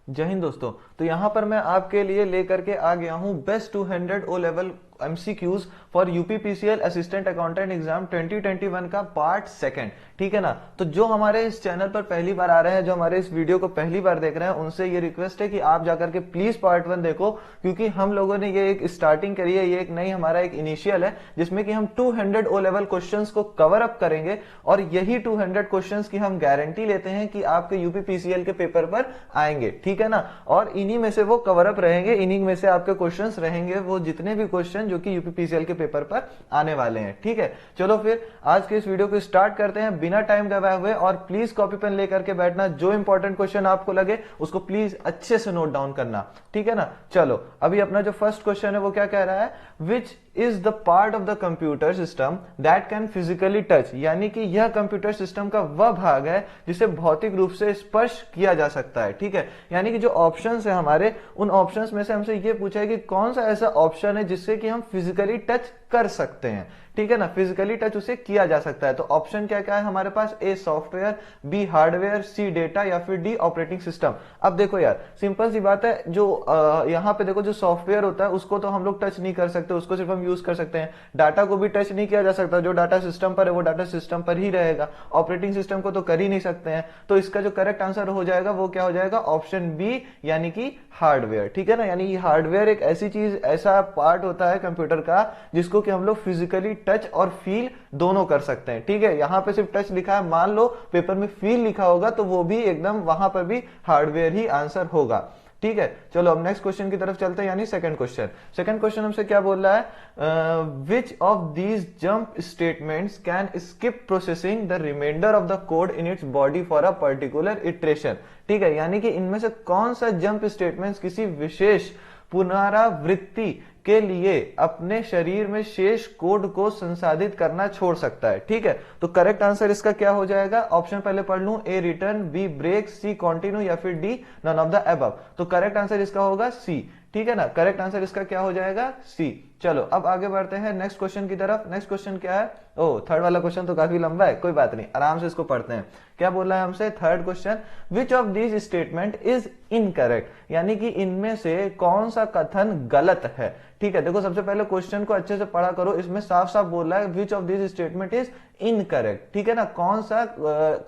जय हिंद दोस्तों। तो यहाँ पर मैं आपके लिए लेकर के आ गया हूँ best 200 O level MCQs for UPPCL assistant accountant exam 2021 का पार्ट सेकंड। ठीक है ना। तो जो हमारे इस चैनल पर पहली बार आ रहे हैं, जो हमारे इस वीडियो को पहली बार देख रहे हैं, उनसे ये रिक्वेस्ट है कि आप जाकर के प्लीज पार्ट 1 देखो, क्योंकि हम लोगों ने ये एक स्टार्टिंग करी है, ये एक नई हमारा एक इनिशियल है जिसमें कि हम 200 ओ लेवल क्वेश्चंस को कवर अप करेंगे और यही 200 क्वेश्चंस की हम गारंटी लेते हैं कि आपके यूपीपीसीएल के पेपर पर आएंगे। ठीक है ना। और इन्हीं में से वो कवर अप रहेंगे, इन्हीं में से आपके क्वेश्चंस रहेंगे, वो जितने भी क्वेश्चन जो कि यूपीपीसीएल के पेपर पर आने वाले हैं। ठीक है, चलो फिर आज के इस वीडियो को स्टार्ट करते हैं बिना टाइम गवाए हुए। और प्लीज कॉपी पेन लेकर के बैठना, जो इंपॉर्टेंट क्वेश्चन आपको लगे उसको प्लीज अच्छे से नोट डाउन करना। ठीक है ना। चलो अभी अपना जो फर्स्ट क्वेश्चन है वो क्या कह रहा है, which is the part of the computer system that can physically touch, यानी कि यह कंप्यूटर सिस्टम का वह भाग है जिसे भौतिक रूप से स्पर्श किया जा सकता है। ठीक है, यानी कि जो ऑप्शंस है हमारे, उन ऑप्शंस में से हमसे ये पूछा है कि कौन सा ऐसा ऑप्शन है जिससे कि हम फिजिकली टच कर सकते हैं। ठीक है ना, फिजिकली टच उसे किया जा सकता है। तो ऑप्शन क्या क्या है हमारे पास, A software, B hardware, C data या फिर डी ऑपरेटिंग सिस्टम। अब देखो यार, सिंपल सी बात है, जो यहाँ पे देखो जो सॉफ्टवेयर होता है उसको तो हम लोग टच नहीं कर सकते, उसको सिर्फ हम यूज कर सकते हैं। डाटा को भी टच नहीं किया जा सकता, जो डाटा सिस्टम पर है वो डाटा सिस्टम पर ही रहेगा। ऑपरेटिंग सिस्टम को तो कर ही नहीं सकते हैं। तो इसका जो करेक्ट आंसर हो जाएगा वो क्या हो जाएगा, ऑप्शन बी, यानी कि हार्डवेयर। ठीक है ना, यानी हार्डवेयर एक ऐसी चीज, ऐसा पार्ट होता है कंप्यूटर का जिसको कि हम लोग फिजिकली टच और फील दोनों कर सकते हैं। ठीक है, यहां पे सिर्फ टच लिखा है, मान लो पेपर में फील लिखा होगा तो वो भी एकदम वहां पर भी हार्डवेयर ही आंसर होगा। ठीक है, चलो अब नेक्स्ट क्वेश्चन की तरफ चलते हैं, यानी सेकंड क्वेश्चन। सेकंड क्वेश्चन हमसे क्या बोल रहा है, which of these jump statements can skip processing the reminder of the code in its body for a particular iteration. ठीक है, यानी कि इनमें से कौन सा जंप स्टेटमेंट्स किसी विशेष पुनरावृत्ति के लिए अपने शरीर में शेष कोड को संसाधित करना छोड़ सकता है। ठीक है, तो करेक्ट आंसर इसका क्या हो जाएगा, ऑप्शन पहले पढ़ लूं, A return, B break, C continue या फिर D none of the above. तो करेक्ट आंसर इसका होगा सी। ठीक है ना, करेक्ट आंसर इसका क्या हो जाएगा, सी। चलो अब आगे बढ़ते हैं नेक्स्ट क्वेश्चन की तरफ। नेक्स्ट क्वेश्चन क्या है, ओ थर्ड वाला क्वेश्चन तो काफी लंबा है, कोई बात नहीं, आराम से इसको पढ़ते हैं। क्या बोल रहा है हमसे, third question, which of these statement is incorrect, यानी कि इनमें से कौन सा कथन गलत है। ठीक है, देखो सबसे पहले क्वेश्चन को अच्छे से पढ़ा करो, इसमें साफ साफ बोल रहा है which of this statement is incorrect. ठीक है ना, कौन सा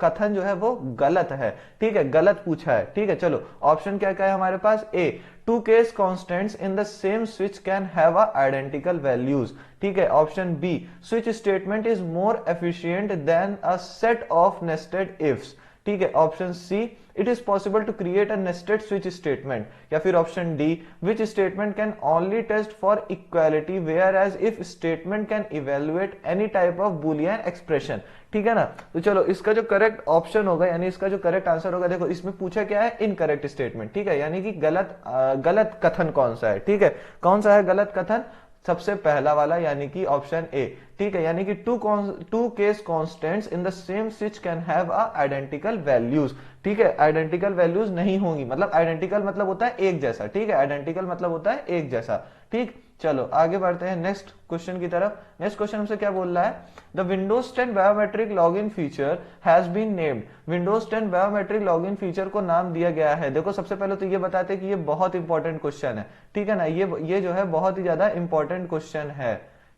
कथन जो है वो गलत है। ठीक है, गलत पूछा है। ठीक है, चलो ऑप्शन क्या क्या है हमारे पास, A two case constants in the same switch can have identical values. ठीक है, option B switch statement is more efficient than a set of nested ifs. ठीक है, option C it is possible to create a nested switch statement, या फिर option D which statement can only test for equality where as if statement can evaluate any type of boolean expression. ठीक है ना, तो चलो इसका जो correct option होगा, यानी इसका जो करेक्ट आंसर होगा, देखो इसमें पूछा क्या है, इनकरेक्ट स्टेटमेंट। ठीक है, यानी कि गलत कथन कौन सा है। ठीक है, कौन सा है गलत कथन, सबसे पहला वाला, यानी कि ऑप्शन ए। ठीक है, यानी कि two case constants in the same switch can have identical values. ठीक है, आइडेंटिकल वैल्यूज नहीं होंगी, मतलब आइडेंटिकल मतलब होता है एक जैसा। ठीक है, आइडेंटिकल मतलब होता है एक जैसा। ठीक, चलो आगे बढ़ते हैं नेक्स्ट क्वेश्चन की तरफ। नेक्स्ट क्वेश्चन हमसे क्या बोल रहा है, the Windows 10 biometric login feature has been named. Windows 10 biometric login feature को नाम दिया गया है। देखो सबसे पहले तो ये बताते हैं कि ये बहुत इंपॉर्टेंट क्वेश्चन है। ठीक है ना, ये जो है बहुत ही ज्यादा इंपॉर्टेंट क्वेश्चन है।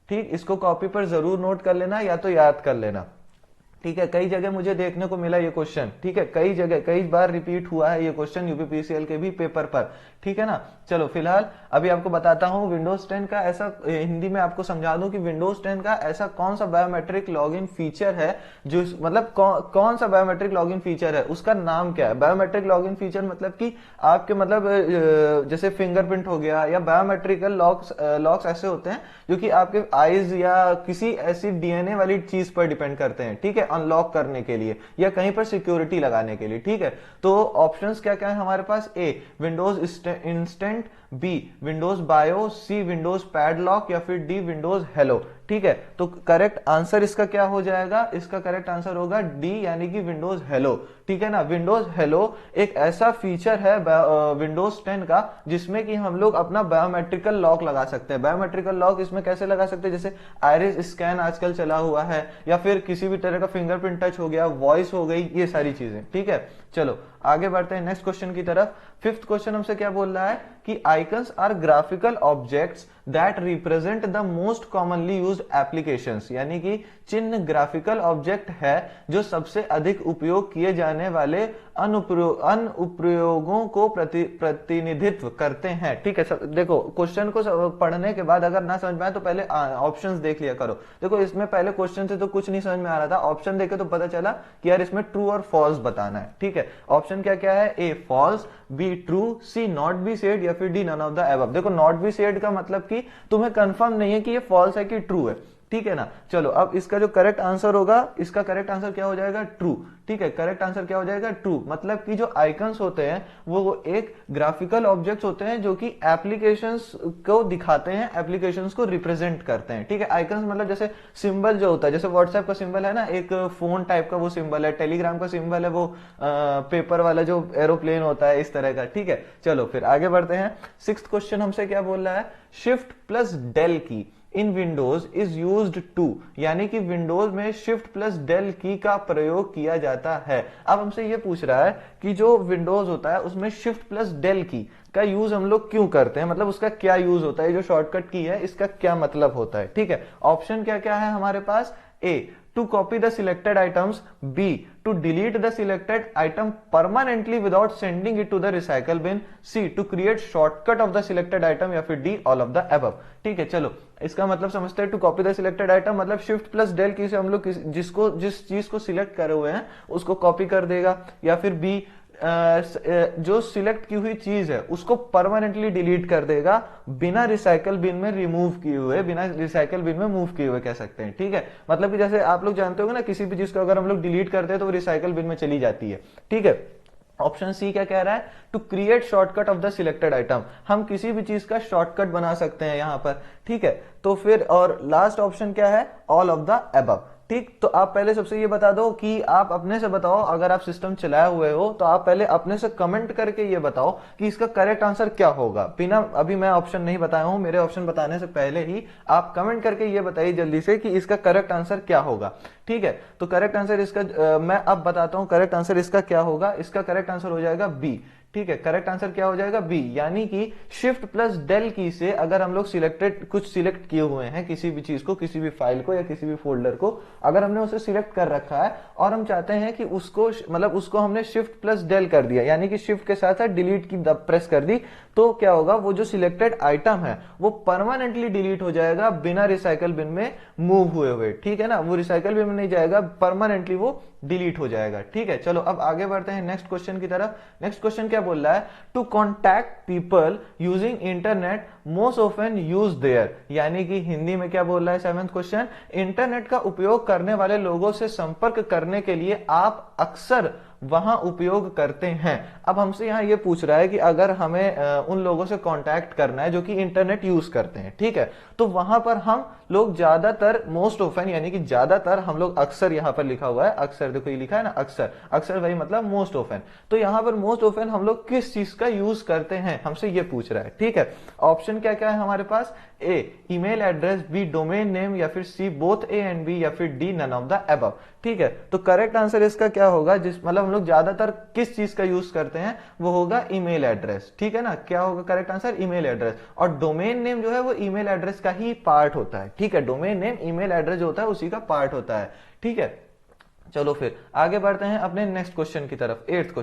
ठीक, इसको कॉपी पर जरूर नोट कर लेना या तो याद कर लेना। ठीक है, कई जगह मुझे देखने को मिला ये क्वेश्चन। ठीक है, कई जगह कई बार रिपीट हुआ है ये क्वेश्चन यूपीपीसीएल के भी पेपर पर। ठीक है ना, चलो फिलहाल अभी आपको बताता हूं विंडोज 10 का ऐसा, हिंदी में आपको समझा दूं कि विंडोज 10 का ऐसा कौन सा बायोमेट्रिक लॉगिन फीचर है, जो मतलब कौन सा बायोमेट्रिक लॉगिन फीचर है, उसका नाम क्या है। बायोमेट्रिक लॉगिन फीचर मतलब कि आपके मतलब जैसे फिंगरप्रिंट हो गया, या बायोमेट्रिकल लॉक्स ऐसे होते हैं जो कि आपके आईज या किसी ऐसी डीएनए वाली चीज पर डिपेंड करते हैं। ठीक है, अनलॉक करने के लिए या कहीं पर सिक्योरिटी लगाने के लिए। ठीक है, तो ऑप्शंस क्या क्या है हमारे पास, A Windows instant B Windows bio, C Windows padlock या फिर डी विंडोज हेलो। ठीक है, तो करेक्ट आंसर इसका क्या हो जाएगा, इसका करेक्ट आंसर होगा डी यानी कि विंडोज हेलो। ठीक है ना, विंडोज हेलो एक ऐसा फीचर है विंडोज 10 का जिसमें कि हम लोग अपना बायोमेट्रिकल लॉक लगा सकते हैं। बायोमेट्रिकल लॉक इसमें कैसे लगा सकते हैं, जैसे आइरिस स्कैन आजकल चला हुआ है, या फिर किसी भी तरह का फिंगरप्रिंट टच हो गया, वॉइस हो गई, ये सारी चीजें। ठीक है, चलो आगे बढ़ते हैं नेक्स्ट क्वेश्चन की तरफ। फिफ्थ क्वेश्चन हमसे क्या बोल रहा है कि icons are graphical objects that represent the most commonly used applications, यानी कि चिन्ह ग्राफिकल ऑब्जेक्ट है जो सबसे अधिक उपयोग किए जाने वाले अनुप्रयोगों को प्रतिनिधित्व करते हैं। ठीक है, देखो क्वेश्चन को पढ़ने के बाद अगर ना समझ में आए तो पहले ऑप्शंस देख लिया करो। देखो इसमें पहले क्वेश्चन से तो कुछ नहीं समझ में आ रहा था, ऑप्शन देखे तो पता चला कि यार इसमें ट्रू और फॉल्स बताना है। ठीक है, ऑप्शन क्या क्या है, A false, B true, C not be said या फिर D none of the above. देखो नॉट बी सेड का मतलब कि तुम्हें कंफर्म नहीं है कि ये फॉल्स है कि ट्रू है। ठीक है ना, चलो अब इसका जो करेक्ट आंसर होगा, इसका करेक्ट आंसर क्या हो जाएगा, ट्रू। ठीक है, करेक्ट आंसर क्या हो जाएगा, ट्रू। मतलब कि जो आइकन्स होते हैं वो एक ग्राफिकल ऑब्जेक्ट्स होते हैं जो कि एप्लीकेशंस को दिखाते हैं, एप्लीकेशंस को रिप्रेजेंट करते हैं। ठीक है, आइकन्स मतलब जैसे सिंबल जो होता है, जैसे व्हाट्सएप का सिंबल है ना, एक फोन टाइप का वो सिंबल है, टेलीग्राम का सिंबल है वो पेपर वाला जो एरोप्लेन होता है, इस तरह का। ठीक है, चलो फिर आगे बढ़ते हैं। सिक्स्थ क्वेश्चन हमसे क्या बोल रहा है, शिफ्ट प्लस डेल की इन विंडोज इज यूज्ड टू, यानी कि विंडोज में शिफ्ट प्लस डेल की का प्रयोग किया जाता है। अब हमसे ये पूछ रहा है कि जो विंडोज होता है उसमें शिफ्ट प्लस डेल की का यूज हम लोग क्यों करते हैं, मतलब उसका क्या यूज होता है, जो शॉर्टकट की है इसका क्या मतलब होता है। ठीक है, ऑप्शन क्या क्या है हमारे पास, ए to copy the selected items, B to delete the selected item permanently without sending it to the recycle bin, C to create shortcut of the selected item या फिर D all of the above। ठीक है, चलो इसका मतलब समझते हैं। To copy the selected item मतलब शिफ्ट प्लस डेल की से हम लोग जिस चीज को सिलेक्ट करे हुए हैं उसको कॉपी कर देगा, या फिर बी जो सिलेक्ट की हुई चीज है उसको परमानेंटली डिलीट कर देगा बिना रिसाइकल बिन में रिमूव किए हुए, बिना रिसाइकल बिन में मूव किए हुए कह सकते हैं। ठीक है, मतलब कि जैसे आप लोग जानते हो ना, किसी भी चीज को अगर हम लोग डिलीट करते हैं तो वो रिसाइकल बिन में चली जाती है। ठीक है, ऑप्शन सी क्या कह रहा है, to create shortcut of the selected item, हम किसी भी चीज का शॉर्टकट बना सकते हैं यहां पर। ठीक है, तो फिर और लास्ट ऑप्शन क्या है, ऑल ऑफ द अबव। ठीक, तो आप पहले सबसे ये बता दो कि आप अपने से बताओ, अगर आप सिस्टम चलाए हुए हो तो आप पहले अपने से कमेंट करके ये बताओ कि इसका करेक्ट आंसर क्या होगा। बिना अभी मैं ऑप्शन नहीं बताया हूं, मेरे ऑप्शन बताने से पहले ही आप कमेंट करके ये बताइए जल्दी से कि इसका करेक्ट आंसर क्या होगा। ठीक है, तो करेक्ट आंसर इसका मैं अब बताता हूं करेक्ट आंसर इसका क्या होगा। इसका करेक्ट आंसर हो जाएगा बी। ठीक है, करेक्ट आंसर क्या हो जाएगा, बी, यानी कि शिफ्ट प्लस डेल की से अगर हम लोग कुछ सिलेक्ट किए हुए हैं, किसी भी चीज को, किसी भी फाइल को या किसी भी फोल्डर को, अगर हमने उसे सिलेक्ट कर रखा है और हम चाहते हैं कि उसको मतलब उसको हमने शिफ्ट प्लस डेल कर दिया, यानी कि शिफ्ट के साथ साथ डिलीट की प्रेस कर दी, तो क्या होगा, वो जो सिलेक्टेड आइटम है वो परमानेंटली डिलीट हो जाएगा बिना रिसाइकल बिन में मूव हुए हुए। ठीक है ना, वो रिसाइकल बिन में नहीं जाएगा, परमानेंटली वो डिलीट हो जाएगा। ठीक है, चलो अब आगे बढ़ते हैं नेक्स्ट क्वेश्चन की तरफ। नेक्स्ट क्वेश्चन क्या बोल रहा है, to contact people using internet most often use there, यानी कि हिंदी में क्या बोल रहा है सेवेंथ क्वेश्चन, इंटरनेट का उपयोग करने वाले लोगों से संपर्क करने के लिए आप अक्सर वहां उपयोग करते हैं। अब हमसे यहां ये पूछ रहा है कि अगर हमें उन लोगों से कांटेक्ट करना है जो कि इंटरनेट यूज करते हैं, ठीक है, तो वहां पर हम लोग ज्यादातर, मोस्ट ऑफन यानी कि ज्यादातर, हम लोग अक्सर, यहां पर लिखा हुआ है अक्सर, देखो ये लिखा है ना अक्सर, अक्सर वही मतलब मोस्ट ऑफन, तो यहां पर मोस्ट ऑफन हम लोग किस चीज का यूज करते हैं, हमसे ये पूछ रहा है। ठीक है, ऑप्शन क्या क्या है हमारे पास, A email address, B domain name, या फिर C both A and B, या फिर D none of the above. ठीक है, तो करेक्ट आंसर इसका क्या होगा, जिस मतलब हम लोग ज्यादातर किस चीज का यूज करते हैं, वो होगा ईमेल एड्रेस। ठीक है ना, क्या होगा करेक्ट आंसर, ईमेल एड्रेस। और डोमेन नेम जो है वो ईमेल एड्रेस का ही पार्ट होता है। ठीक है, डोमेन नेम ईमेल एड्रेस जो होता है उसी का पार्ट होता है। ठीक है, चलो फिर आगे बढ़ते हैं अपने नेक्स्ट क्वेश्चन की तरफ। एट्थ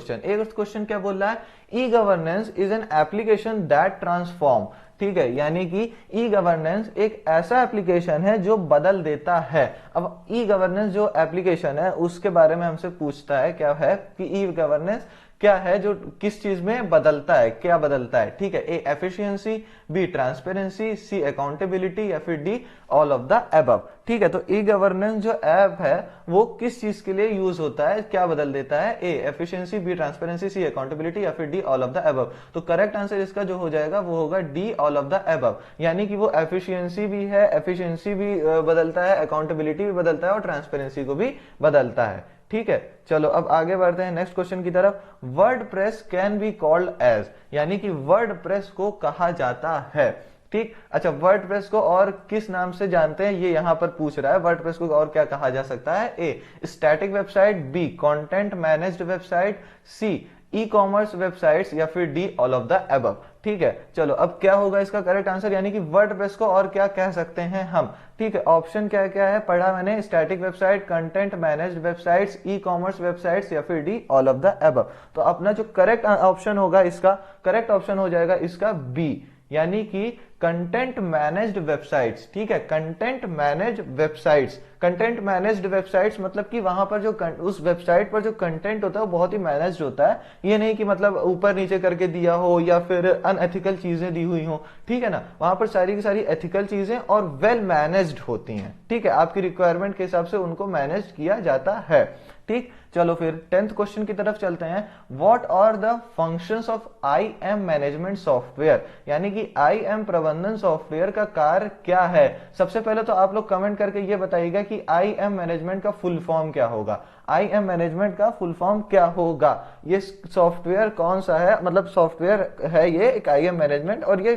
क्वेश्चन क्या बोल रहा है, e governance is an application that transform. ठीक है, यानी कि ई गवर्नेंस एक ऐसा एप्लीकेशन है जो बदल देता है। अब ई गवर्नेंस जो एप्लीकेशन है उसके बारे में हमसे पूछता है क्या है कि ई गवर्नेंस क्या है जो किस चीज में बदलता है, क्या बदलता है, ठीक है। ए एफिशिएंसी, बी ट्रांसपेरेंसी, सी अकाउंटेबिलिटी या फिर D all of the above, ठीक है। तो ई गवर्नेंस जो ऐप है वो किस चीज के लिए यूज होता है, क्या बदल देता है, ए एफिशिएंसी, बी ट्रांसपेरेंसी, सी अकाउंटेबिलिटी या फिर D all of the above. तो करेक्ट आंसर इसका जो हो जाएगा वो होगा D all of the above, यानी कि वो एफिशिएंसी भी है, एफिशिएंसी भी बदलता है, अकाउंटेबिलिटी भी बदलता है और ट्रांसपेरेंसी को भी बदलता है, ठीक है। चलो अब आगे बढ़ते हैं नेक्स्ट क्वेश्चन की तरफ। WordPress can be called as, यानी कि वर्डप्रेस को कहा जाता है, ठीक। अच्छा, वर्डप्रेस को और किस नाम से जानते हैं ये यहां पर पूछ रहा है। वर्डप्रेस को और क्या कहा जा सकता है, A static website, B content managed website, C ecommerce websites या फिर D all of the above, ठीक है। चलो अब क्या होगा इसका करेक्ट आंसर, यानी कि वर्डप्रेस को और क्या कह सकते हैं हम, ठीक है। ऑप्शन क्या क्या है पढ़ा मैंने, static website, content managed websites, e commerce websites या फिर D all of the above. तो अपना जो करेक्ट ऑप्शन होगा, इसका करेक्ट ऑप्शन हो जाएगा इसका बी, यानी कि कंटेंट मैनेज्ड वेबसाइट्स, ठीक है। Content managed websites, content managed websites मतलब कि वहां पर जो उस वेबसाइट पर जो कंटेंट होता है वो बहुत ही मैनेज्ड होता है, ये नहीं कि मतलब ऊपर नीचे करके दिया हो या फिर अनएथिकल चीजें दी हुई हो, ठीक है ना। वहां पर सारी की सारी एथिकल चीजें और वेल मैनेज्ड होती हैं, ठीक है। आपकी रिक्वायरमेंट के हिसाब से उनको मैनेज किया जाता है, ठीक। चलो फिर 10th क्वेश्चन की तरफ चलते हैं। What are the functions of IM management software, यानी कि IM प्रबंधन सॉफ्टवेयर का कार्य क्या है। सबसे पहले तो आप लोग कमेंट करके ये बताइएगा कि IM मैनेजमेंट का फुल फॉर्म क्या होगा, IM मैनेजमेंट का फुल फॉर्म क्या होगा, ये सॉफ्टवेयर कौन सा है, मतलब सॉफ्टवेयर है ये एक IM मैनेजमेंट, और ये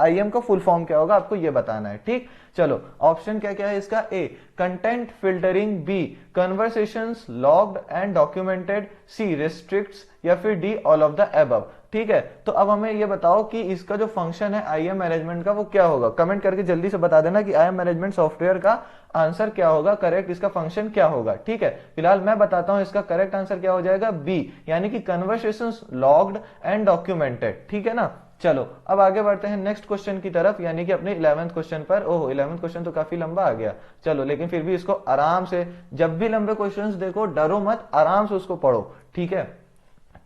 IM का फुल फॉर्म क्या होगा आपको ये बताना है, ठीक। चलो ऑप्शन क्या क्या है इसका, A content filtering, B conversations logged and documented, C restricts या फिर D all of the above, ठीक है। तो अब हमें ये बताओ कि इसका जो फंक्शन है IM मैनेजमेंट का वो क्या होगा, कमेंट करके जल्दी से बता देना कि IM मैनेजमेंट सॉफ्टवेयर का आंसर क्या होगा, करेक्ट इसका फंक्शन क्या होगा, ठीक है। फिलहाल मैं बताता हूं इसका करेक्ट आंसर क्या हो जाएगा, बी, यानी कि कन्वर्सेशंस लॉग्ड एंड डॉक्यूमेंटेड, ठीक है ना। चलो अब आगे बढ़ते हैं नेक्स्ट क्वेश्चन की तरफ, यानी कि अपने 11th क्वेश्चन पर। ओहो 11th क्वेश्चन तो काफी लंबा आ गया, चलो लेकिन फिर भी इसको आराम से, जब भी लंबे क्वेश्चंस देखो डरो मत, आराम से उसको पढ़ो, ठीक है।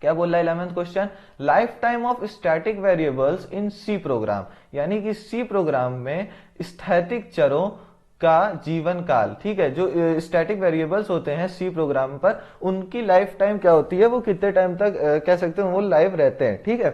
क्या बोल रहा है 11th question, lifetime of static variables in C program, यानी कि सी प्रोग्राम में स्थैतिक चरों का जीवन काल, ठीक है। जो स्टैटिक वेरिएबल्स होते हैं सी प्रोग्राम पर, उनकी लाइफ टाइम क्या होती है, वो कितने टाइम तक कह सकते हैं वो लाइव रहते हैं, ठीक है।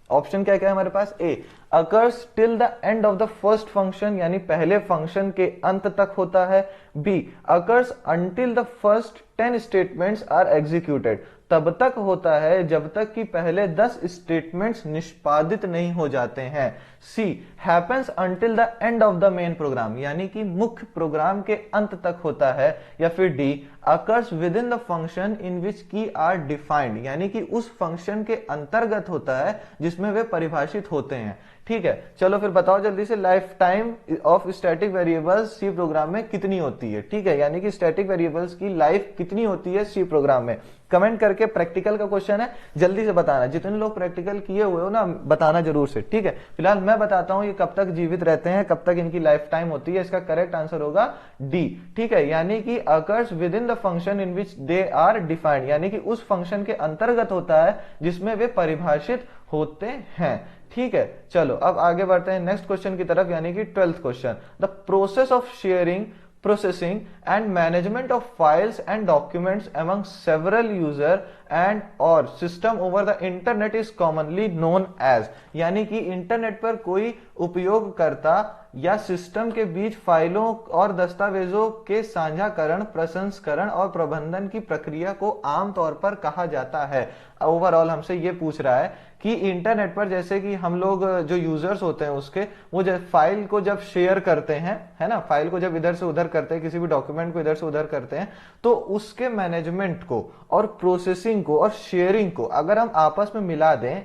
ऑप्शन क्या क्या है हमारे पास, A occurs till the end of the first function, यानी पहले फंक्शन के अंत तक होता है, B occurs until the first 10 statements are executed, तब तक होता है जब तक कि पहले 10 स्टेटमेंट्स निष्पादित नहीं हो जाते हैं, C happens until the end of the main program, यानी कि मुख्य प्रोग्राम के अंत तक होता है, या फिर D occurs within the function in which key are defined, यानी कि उस फंक्शन के अंतर्गत होता है जिसमें वे परिभाषित होते हैं, ठीक है। चलो फिर बताओ जल्दी से, lifetime of static variables C program में कितनी होती है, ठीक है। यानी कि स्टैटिक वेरिएबल्स की लाइफ कितनी होती है सी प्रोग्राम में, कमेंट करके, प्रैक्टिकल का क्वेश्चन है जल्दी से बताना, जितने लोग प्रैक्टिकल किए हुए हो ना बताना जरूर से, ठीक है। फिलहाल मैं बताता हूं ये कब तक जीवित रहते हैं, कब तक इनकी लाइफ टाइम होती है, इसका करेक्ट आंसर होगा डी, ठीक है। यानी कि occurs within the function in which they are defined, यानी कि उस फंक्शन के अंतर्गत होता है जिसमें वे परिभाषित होते हैं, ठीक है। चलो अब आगे बढ़ते हैं नेक्स्ट क्वेश्चन की तरफ, यानी कि 12th question, the process of sharing, processing and management of files and documents among several user and or system over the internet is commonly known as, यानी कि इंटरनेट पर कोई उपयोगकर्ता या सिस्टम के बीच फाइलों और दस्तावेजों के साझाकरण, प्रसंस्करण और प्रबंधन की प्रक्रिया को आमतौर पर कहा जाता है। ओवरऑल हमसे ये पूछ रहा है कि इंटरनेट पर जैसे कि हम लोग जो यूजर्स होते हैं उसके, वो जब फाइल को जब शेयर करते हैं, है ना, फाइल को जब इधर से उधर करते हैं, किसी भी डॉक्यूमेंट को इधर से उधर करते हैं, तो उसके मैनेजमेंट को और प्रोसेसिंग को और शेयरिंग को अगर हम आपस में मिला दें,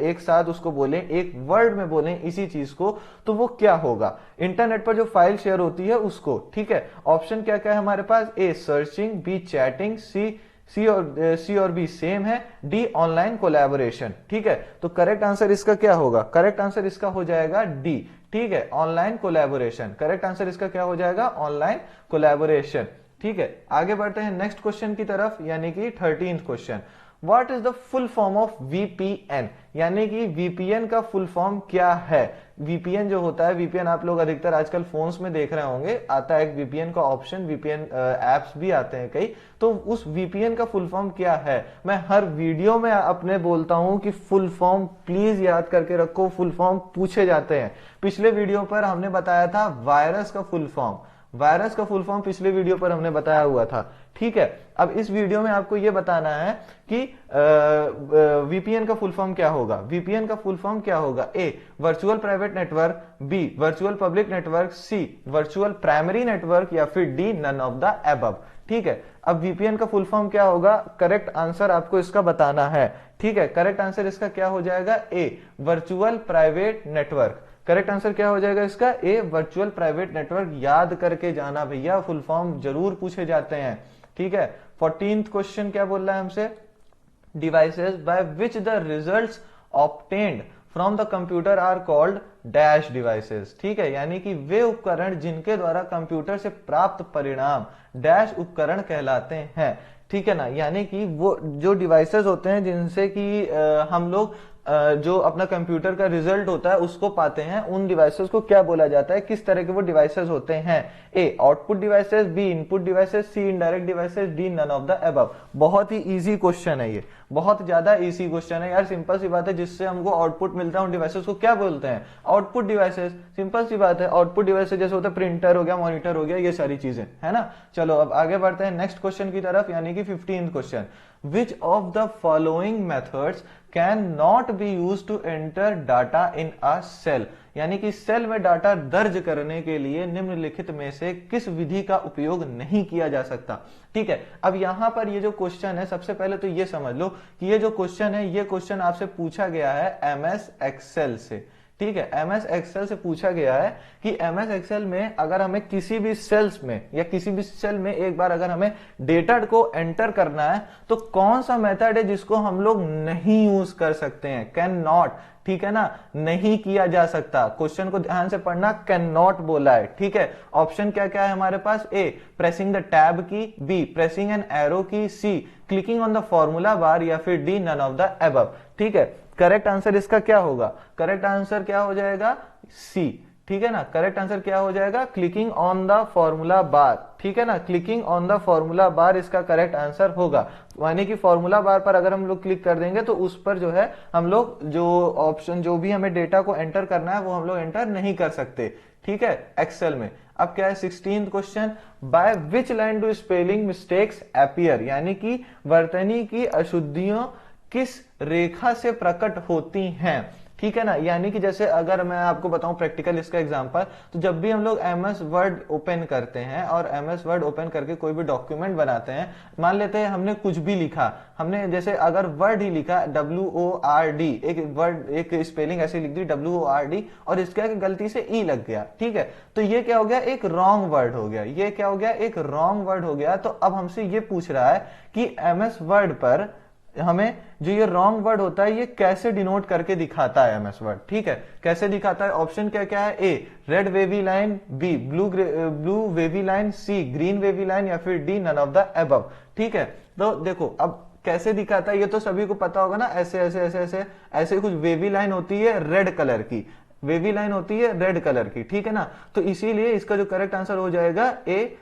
एक साथ उसको बोलें, एक वर्ड में बोलें इसी चीज को, तो वो क्या होगा, इंटरनेट पर जो फाइल शेयर होती है उसको, ठीक है। ऑप्शन क्या क्या है हमारे पास, ए सर्चिंग, बी चैटिंग, सी और बी सेम है, डी ऑनलाइन कोलैबोरेशन, ठीक है। तो करेक्ट आंसर इसका क्या होगा, करेक्ट आंसर इसका हो जाएगा डी, ठीक है, ऑनलाइन कोलैबोरेशन, करेक्ट आंसर इसका क्या हो जाएगा, ऑनलाइन कोलैबोरेशन, ठीक है। आगे बढ़ते हैं नेक्स्ट क्वेश्चन की तरफ, यानी कि 13th question, what is the full form of VPN, यानी कि वीपीएन का फुल फॉर्म क्या है। वीपीएन जो होता है, वीपीएन आप लोग अधिकतर आजकल फोन्स में देख रहे होंगे, आता है एक वीपीएन का ऑप्शन, वीपीएन एप्स भी आते हैं कई, तो उस वीपीएन का फुल फॉर्म क्या है। मैं हर वीडियो में अपने बोलता हूं कि फुल फॉर्म प्लीज याद करके रखो, फुल फॉर्म पूछे जाते हैं। पिछले वीडियो पर हमने बताया था वायरस का फुल फॉर्म, वायरस का फुल फॉर्म पिछले वीडियो पर हमने बताया हुआ था, ठीक है। अब इस वीडियो में आपको यह बताना है कि वीपीएन का फुल फॉर्म क्या होगा। वीपीएन का फुल फॉर्म क्या होगा, A virtual private network, B virtual public network, C virtual primary network, या फिर D none of the above, ठीक है। अब वीपीएन का फुल फॉर्म क्या होगा, करेक्ट आंसर आपको इसका बताना है, ठीक है। करेक्ट आंसर इसका क्या हो जाएगा, A virtual private network. Correct answer क्या हो जाएगा इसका, ए वर्चुअल प्राइवेट नेटवर्क। याद करके जाना भैया, फुल फॉर्म जरूर पूछे जाते हैं, ठीक है। 14th क्वेश्चन क्या बोल रहा है हमसे, devices by which the results obtained from the computer are called dash devices, ठीक है। यानी कि वे उपकरण जिनके द्वारा कंप्यूटर से प्राप्त परिणाम डैश उपकरण कहलाते हैं, ठीक है ना। यानी कि वो जो डिवाइसेस होते हैं जिनसे कि हम लोग जो अपना कंप्यूटर का रिजल्ट होता है उसको पाते हैं, उन डिवाइसेस को क्या बोला जाता है, किस तरह के वो डिवाइसेस होते हैं। A output devices, B input devices, C indirect devices, D none of the above. बहुत ही इजी क्वेश्चन है ये, बहुत ज्यादा इजी क्वेश्चन है यार, सिंपल सी बात है। जिससे हमको आउटपुट मिलता है उन डिवाइसेस को क्या बोलते हैं, आउटपुट डिवाइसेस, सिंपल सी बात है। आउटपुट डिवाइसेस जैसे होता है प्रिंटर हो गया, मॉनिटर हो गया, ये सारी चीजें, है ना। चलो अब आगे बढ़ते हैं नेक्स्ट क्वेश्चन की तरफ, यानी कि 15th question, which of the following methods can not be use to enter data in a cell, यानी कि सेल में डाटा दर्ज करने के लिए निम्नलिखित में से किस विधि का उपयोग नहीं किया जा सकता, ठीक है। अब यहां पर ये जो क्वेश्चन है, सबसे पहले तो ये समझ लो कि ये जो क्वेश्चन है, ये क्वेश्चन आपसे पूछा गया है एमएस एक्सेल से, ठीक है। एमएस एक्सेल से पूछा गया है कि एमएस एक्सेल में अगर हमें किसी भी सेल्स में या किसी भी सेल में एक बार अगर हमें डेटा को एंटर करना है तो कौन सा मेथड है जिसको हम लोग नहीं यूज कर सकते हैं, कैन नॉट, ठीक है ना, नहीं किया जा सकता। क्वेश्चन को ध्यान से पढ़ना, कैन नॉट बोला है, ठीक है। ऑप्शन क्या क्या है हमारे पास, A pressing the tab key, B pressing an arrow key, C clicking on the formula bar, या फिर D none of the above, ठीक है। करेक्ट आंसर इसका क्या होगा, करेक्ट आंसर क्या हो जाएगा, सी, ठीक है ना। करेक्ट आंसर क्या हो जाएगा, क्लिकिंग ऑन द फॉर्मूला बार, ठीक है ना, क्लिकिंग ऑन द फॉर्मूला बार इसका करेक्ट आंसर होगा। यानी कि फॉर्मूला बार पर अगर हम लोग क्लिक कर देंगे तो उस पर जो है हम लोग जो ऑप्शन, जो भी हमें डेटा को एंटर करना है वो हम लोग एंटर नहीं कर सकते, ठीक है, एक्सेल में। अब क्या है 16th question, by which line do spelling mistakes appear, यानी कि वर्तनी की अशुद्धियों किस रेखा से प्रकट होती हैं, ठीक है ना। यानी कि जैसे अगर मैं आपको बताऊं प्रैक्टिकल इसका एग्जांपल, तो जब भी हम लोग एमएस वर्ड ओपन करते हैं और एमएस वर्ड ओपन करके कोई भी डॉक्यूमेंट बनाते हैं, मान लेते हैं हमने कुछ भी लिखा, हमने जैसे अगर वर्ड ही लिखा WORD, एक वर्ड, एक स्पेलिंग ऐसे लिख दी WORD और इसका गलती से ई लग गया, ठीक है, तो ये क्या हो गया, एक रॉन्ग वर्ड हो गया, ये क्या हो गया, एक रॉन्ग वर्ड हो गया। तो अब हमसे ये पूछ रहा है कि एमएस वर्ड पर हमें जो ये रॉन्ग वर्ड होता है ये कैसे डिनोट करके दिखाता है एमएस वर्ड, ठीक है, कैसे दिखाता है। ऑप्शन क्या क्या है, A red wavy line, B blue wavy line, C green wavy line, या फिर D none of the above, ठीक है। तो देखो अब कैसे दिखाता है ये तो सभी को पता होगा ना, ऐसे ऐसे ऐसे ऐसे ऐसे कुछ वेवी लाइन होती है रेड कलर की, वेवी लाइन होती है रेड कलर की, ठीक है ना। तो इसीलिए इसका जो करेक्ट आंसर हो जाएगा ए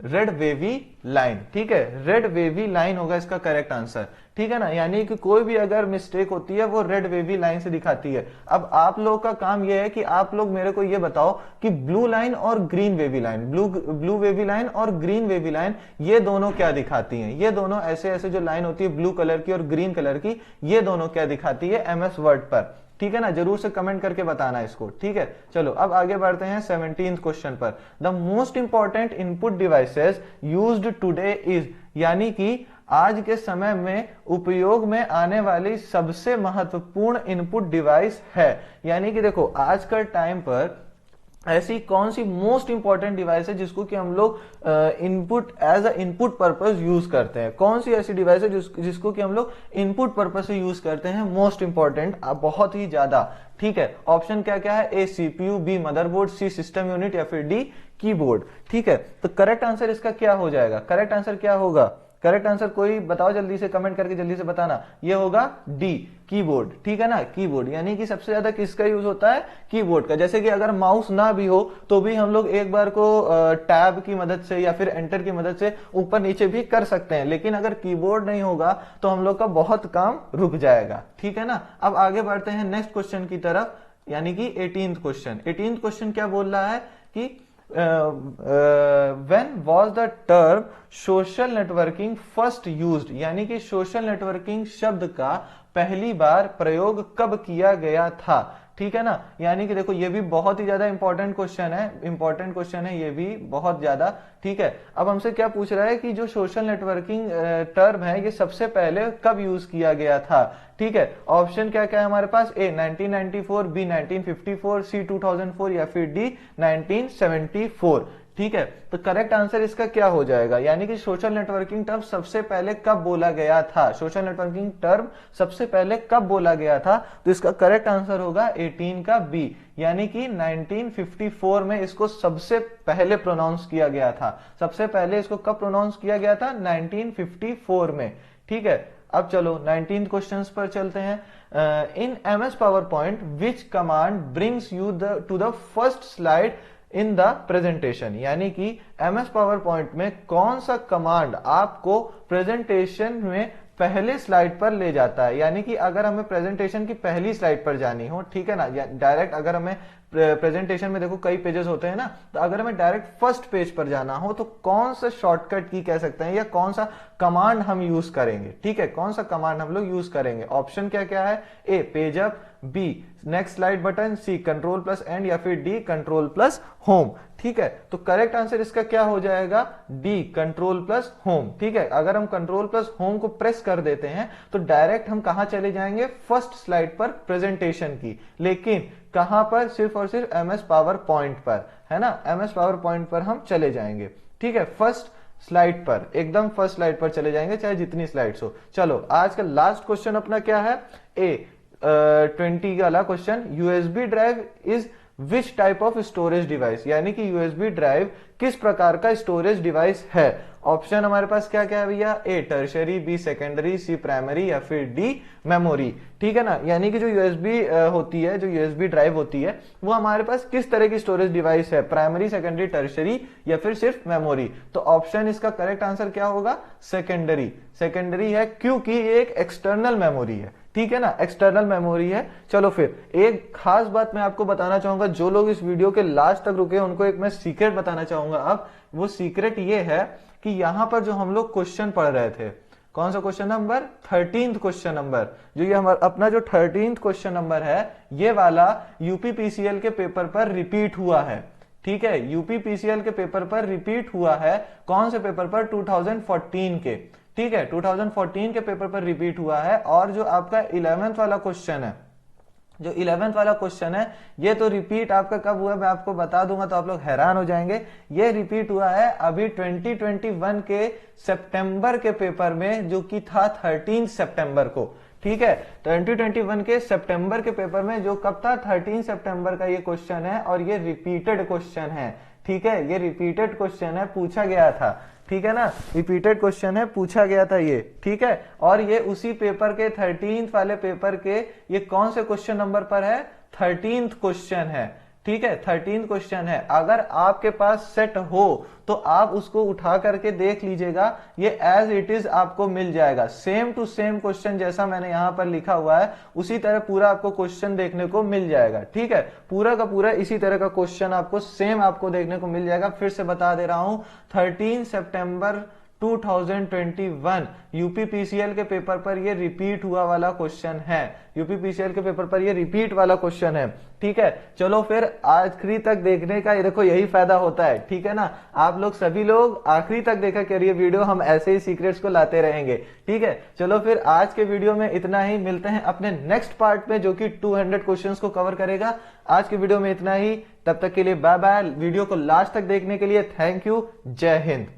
रेड वेवी लाइन, ठीक है, रेड वेवी लाइन होगा इसका करेक्ट आंसर, ठीक है ना। यानी कि कोई भी अगर मिस्टेक होती है वो रेड वेवी लाइन से दिखाती है। अब आप लोग का काम यह है कि आप लोग मेरे को ये बताओ कि ब्लू लाइन और green wavy line, blue wavy line और ग्रीन वेवी लाइन ये दोनों क्या दिखाती हैं, ये दोनों ऐसे ऐसे जो लाइन होती है ब्लू कलर की और ग्रीन कलर की, ये दोनों क्या दिखाती है एमएस वर्ड पर, ठीक है ना। जरूर से कमेंट करके बताना इसको, ठीक है। चलो अब आगे बढ़ते हैं 17th क्वेश्चन पर, the most important input devices used today is, यानी कि आज के समय में उपयोग में आने वाली सबसे महत्वपूर्ण इनपुट डिवाइस है। यानी कि देखो आज का टाइम पर ऐसी कौन सी मोस्ट इंपॉर्टेंट डिवाइस है जिसको कि हम लोग input as a input purpose use करते हैं, कौन सी ऐसी डिवाइस है जिसको कि हम लोग इनपुट पर्पस से यूज करते हैं, मोस्ट इंपॉर्टेंट, बहुत ही ज्यादा, ठीक है। ऑप्शन क्या क्या है, ए सीपीयू, बी मदरबोर्ड, सी सिस्टम यूनिट, या फिर डी कीबोर्ड, ठीक है। तो करेक्ट आंसर इसका क्या हो जाएगा, करेक्ट आंसर क्या होगा, करेक्ट आंसर कोई बताओ जल्दी से, कमेंट करके जल्दी से बताना। ये होगा डी, कीबोर्ड। ठीक है ना, कीबोर्ड, यानी कि सबसे ज्यादा किसका यूज होता है, कीबोर्ड का। जैसे कि अगर माउस ना भी हो तो भी हम लोग एक बार को टैब की मदद से या फिर एंटर की मदद से ऊपर नीचे भी कर सकते हैं, लेकिन अगर कीबोर्ड नहीं होगा तो हम लोग का बहुत काम रुक जाएगा। ठीक है ना। अब आगे बढ़ते हैं नेक्स्ट क्वेश्चन की तरफ, यानी कि 18th क्वेश्चन। 18th क्वेश्चन क्या बोल रहा है कि when was the term social networking first used, यानी कि सोशल नेटवर्किंग शब्द का पहली बार प्रयोग कब किया गया था। ठीक है ना, यानी कि देखो ये भी बहुत ही ज्यादा इंपॉर्टेंट क्वेश्चन है, ये भी बहुत ज्यादा। ठीक है, अब हमसे क्या पूछ रहा है कि जो सोशल नेटवर्किंग टर्म है ये सबसे पहले कब यूज किया गया था। ठीक है, ऑप्शन क्या क्या है हमारे पास, ए 1994, बी 1954, सी 2004 या फिर डी 1974। ठीक है, तो करेक्ट आंसर इसका क्या हो जाएगा, यानी कि सोशल नेटवर्किंग टर्म सबसे पहले कब बोला गया था, सोशल नेटवर्किंग टर्म सबसे पहले कब बोला गया था, तो इसका करेक्ट आंसर होगा 18 का बी, यानी कि 1954 में इसको सबसे पहले प्रोनाउंस किया गया था। सबसे पहले इसको कब प्रोनाउंस किया गया था, 1954 में। ठीक है, अब चलो 19th क्वेश्चंस पर चलते हैं। In MS PowerPoint which command brings you to the first slide in the presentation, यानी कि एमएस पावर पॉइंट में कौन सा कमांड आपको प्रेजेंटेशन में पहले स्लाइड पर ले जाता है। यानी कि अगर हमें प्रेजेंटेशन की पहली स्लाइड पर जानी हो, ठीक है ना, डायरेक्ट अगर हमें प्रेजेंटेशन में देखो कई पेजेस होते हैं ना, तो अगर हमें डायरेक्ट फर्स्ट पेज पर जाना हो तो कौन सा शॉर्टकट की कह सकते हैं या कौन सा कमांड हम यूज करेंगे। ठीक है, कौन सा कमांड हम लोग यूज करेंगे। ऑप्शन क्या क्या है, A page up, B next slide button, C control plus end या फिर डी कंट्रोल प्लस होम। ठीक है, तो करेक्ट आंसर इसका क्या हो जाएगा, डी कंट्रोल प्लस होम। ठीक है, अगर हम कंट्रोल प्लस होम को प्रेस कर देते हैं तो डायरेक्ट हम कहां चले जाएंगे, फर्स्ट स्लाइड पर प्रेजेंटेशन की, लेकिन कहां पर, सिर्फ और सिर्फ एमएस पावर पॉइंट पर, है ना, एमएस पावर पॉइंट पर हम चले जाएंगे। ठीक है, फर्स्ट स्लाइड पर, एकदम फर्स्ट स्लाइड पर चले जाएंगे, चाहे जितनी स्लाइड्स हो। चलो आज का लास्ट क्वेश्चन अपना क्या है, ए 20 वाला question, USB drive is which type of storage device, यानी कि यूएसबी ड्राइव किस प्रकार का स्टोरेज डिवाइस है। ऑप्शन हमारे पास क्या क्या है भैया, ए टर्शरी, बी सेकेंडरी, सी प्राइमरी या फिर डी मेमोरी। ठीक है ना, यानी कि जो यूएसबी होती है, जो यूएसबी ड्राइव होती है वो हमारे पास किस तरह की स्टोरेज डिवाइस है, प्राइमरी, सेकेंडरी, टर्शरी या फिर सिर्फ मेमोरी। तो ऑप्शन इसका करेक्ट आंसर क्या होगा, सेकेंडरी। सेकेंडरी है क्योंकि ये एक एक्सटर्नल मेमोरी है। ठीक है ना, एक्सटर्नल मेमोरी है। चलो फिर एक खास बात मैं आपको बताना चाहूंगा, जो लोग इस वीडियो के लास्ट तक रुके उनको एक मैं सीक्रेट बताना चाहूंगा। अब वो सीक्रेट ये है कि यहां पर जो हम लोग क्वेश्चन पढ़ रहे थे, कौन सा question number, 13th question number, जो ये हमारा अपना जो 13th क्वेश्चन नंबर है, ये वाला यूपीपीसीएल के पेपर पर रिपीट हुआ है। ठीक है, यूपीपीसीएल के पेपर पर रिपीट हुआ है, कौन से पेपर पर, 2014 के। ठीक है, 2014 के पेपर पर रिपीट हुआ है। और जो आपका 11th वाला क्वेश्चन है, जो 11th वाला क्वेश्चन है, ये तो रिपीट आपका कब हुआ मैं आपको बता दूंगा तो आप लोग हैरान हो जाएंगे। ये रिपीट हुआ है अभी 2021 के सितंबर के पेपर में, जो कि था 13 सितंबर को। ठीक है, 2021 के सितंबर के पेपर में, जो कब था, 13 सितंबर का ये क्वेश्चन है और ये रिपीटेड क्वेश्चन है। ठीक है, ये रिपीटेड क्वेश्चन है, पूछा गया था। ठीक है ना, रिपीटेड क्वेश्चन है, पूछा गया था ये। ठीक है, और ये उसी पेपर के 13th वाले पेपर के, ये कौन से क्वेश्चन नंबर पर है, 13th क्वेश्चन है। ठीक है, 13th क्वेश्चन है। अगर आपके पास सेट हो तो आप उसको उठा करके देख लीजिएगा, ये एज इट इज आपको मिल जाएगा, सेम टू सेम क्वेश्चन जैसा मैंने यहां पर लिखा हुआ है उसी तरह पूरा आपको क्वेश्चन देखने को मिल जाएगा। ठीक है, पूरा का पूरा इसी तरह का क्वेश्चन आपको सेम आपको देखने को मिल जाएगा। फिर से बता दे रहा हूं, 13 सितंबर 2021 यूपीपीसीएल के पेपर पर ये रिपीट हुआ वाला क्वेश्चन है, यूपीपीसीएल के पेपर पर ये रिपीट वाला क्वेश्चन है। ठीक है, चलो फिर आखिरी तक देखने का, ये देखो यही फायदा होता है। ठीक है ना, आप लोग सभी लोग आखिरी तक देखा करिए वीडियो, हम ऐसे ही सीक्रेट्स को लाते रहेंगे। ठीक है, चलो फिर आज के वीडियो में इतना ही, मिलते हैं अपने नेक्स्ट पार्ट में जो कि 200 क्वेश्चंस को कवर करेगा। आज के वीडियो में इतना ही, तब तक के लिए बाय बाय। वीडियो को लास्ट तक देखने के लिए थैंक यू, जय हिंद।